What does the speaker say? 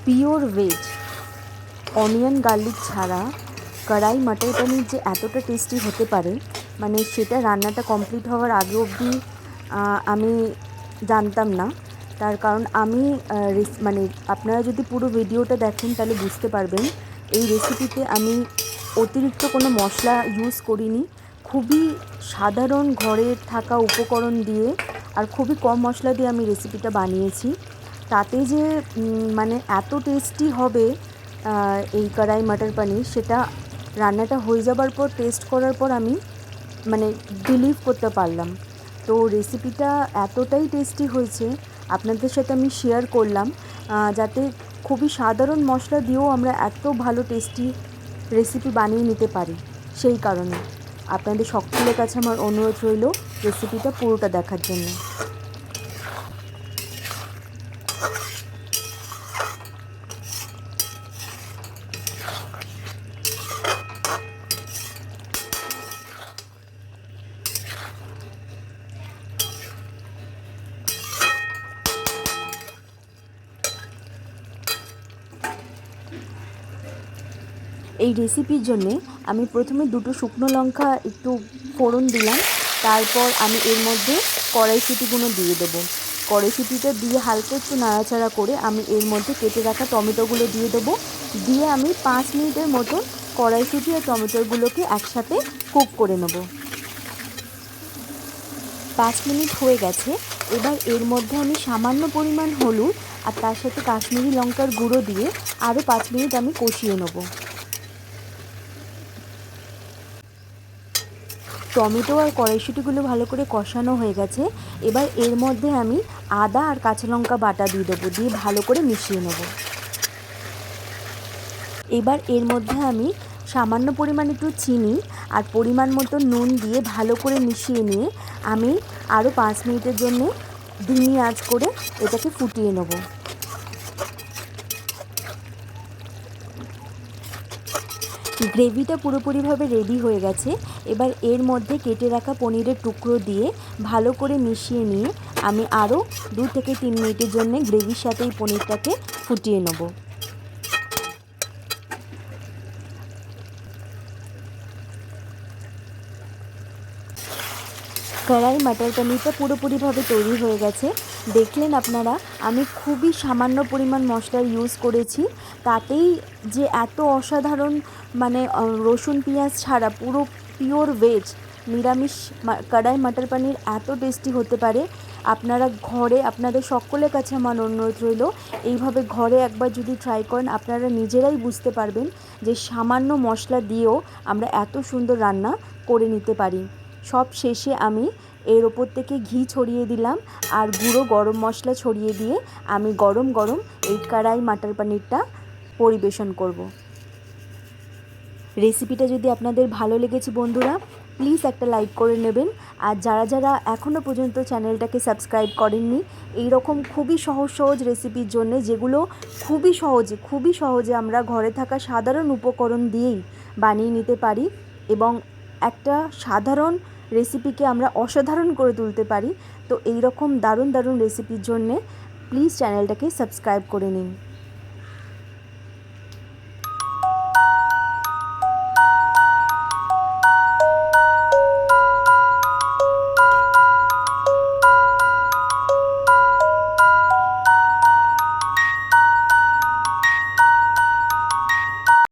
Pure veg onion garlic ছাড়া কড়াই মটর পনির যে এতটা টেস্টি হতে পারে, মানে সেটা রান্নাটা কমপ্লিট হওয়ার আগে অবধি আমি জানতাম না। তার কারণ আমি মানে আপনারা যদি পুরো ভিডিওটা দেখেন তাহলে বুঝতে পারবেন এই রেসিপিতে আমি অতিরিক্ত কোনো মশলা ইউজ করিনি। খুবই সাধারণ ঘরে থাকা উপকরণ দিয়ে আর খুবই কম মশলা দিয়ে আমি রেসিপিটা বানিয়েছি। তাতে যে মানে এত টেস্টি হবে এই কড়াই মটর পনির, সেটা রান্নাটা হয়ে যাবার পর টেস্ট করার পর আমি মানে বিলিভ করতে পারলাম। তো রেসিপিটা এতটাই টেস্টি হয়েছে, আপনাদের সাথে আমি শেয়ার করলাম যাতে খুবই সাধারণ মশলা দিয়েও আমরা এত ভালো টেস্টি রেসিপি বানিয়ে নিতে পারি। সেই কারণে আপনাদের সকলের কাছে আমার অনুরোধ রইল রেসিপিটা পুরোটা দেখার জন্য। এই রেসিপির জন্যে আমি প্রথমে দুটো শুকনো লঙ্কা একটু ফোড়ন দিলাম। তারপর আমি এর মধ্যে কড়াইশুঁটিগুলো দিয়ে দেবো। কড়াইশুঁটিটা দিয়ে হালকা একটু নাড়াচাড়া করে আমি এর মধ্যে কেটে রাখা টমেটোগুলো দিয়ে দেবো। দিয়ে আমি 5 মিনিটের মতন কড়াইশুঁটি আর টমেটোগুলোকে একসাথে কুক করে নেব। 5 মিনিট হয়ে গেছে। এবার এর মধ্যে আমি সামান্য পরিমাণ হলুদ আর তার সাথে কাশ্মীরি লঙ্কার গুঁড়ো দিয়ে আরও 5 মিনিট আমি কষিয়ে নেব। টমেটো আর কড়াইশুঁটিগুলো ভালো করে কষানো হয়ে গেছে। এবার এর মধ্যে আমি আদা আর কাঁচা লঙ্কা বাটা দিয়ে দেবো, দিয়ে ভালো করে মিশিয়ে নেব। এবার এর মধ্যে আমি সামান্য পরিমাণ একটু চিনি আর পরিমাণ মতো নুন দিয়ে ভালো করে মিশিয়ে নিয়ে আমি আরও 5 মিনিটের জন্য ধিমি আঁচ করে এটাকে ফুটিয়ে নেব। গ্রেভিটা পুরোপুরিভাবে রেডি হয়ে গেছে। এবার এর মধ্যে কেটে রাখা পনিরের টুকরো দিয়ে ভালো করে মিশিয়ে নিয়ে আমি আরও 2 থেকে 3 মিনিটের জন্য গ্রেভির সাথে এই পনিরটাকে ফুটিয়ে নেব। কড়াই মটর পনিরটা পুরোপুরিভাবে তৈরি হয়ে গেছে। দেখলেন আপনারা, আমি খুবই সামান্য পরিমাণ মশলা ইউজ করেছি, তাতেই যে এত অসাধারণ মানে রসুন পেঁয়াজ ছাড়া পুরো পিওর ভেজ নিরামিষ কড়াই মটর পনির এত টেস্টি হতে পারে। আপনারা ঘরে আপনাদের সকলের কাছে আমার অনুরোধ রইল এইভাবে ঘরে একবার যদি ট্রাই করেন আপনারা নিজেরাই বুঝতে পারবেন যে সামান্য মশলা দিয়েও আমরা এত সুন্দর রান্না করে নিতে পারি। সব শেষে আমি এর ওপর থেকে ঘি ছড়িয়ে দিলাম আর গুঁড়ো গরম মশলা ছড়িয়ে দিয়ে আমি গরম গরম এই কড়াই মটর পনিরটা পরিবেশন করব। রেসিপিটা যদি আপনাদের ভালো লেগেছে বন্ধুরা, প্লিজ একটা লাইক করে নেবেন। আর যারা যারা এখনও পর্যন্ত চ্যানেলটাকে সাবস্ক্রাইব করেননি, এই রকম খুবই সহজ সহজ রেসিপির জন্য, যেগুলো খুবই সহজে আমরা ঘরে থাকা সাধারণ উপকরণ দিয়েই বানিয়ে নিতে পারি এবং একটা সাধারণ রেসিপিকে আমরা অসাধারণ করে তুলতে পারি, তো এই রকম দারুণ দারুণ রেসিপির জন্যে প্লিজ চ্যানেলটাকে সাবস্ক্রাইব করে নিন।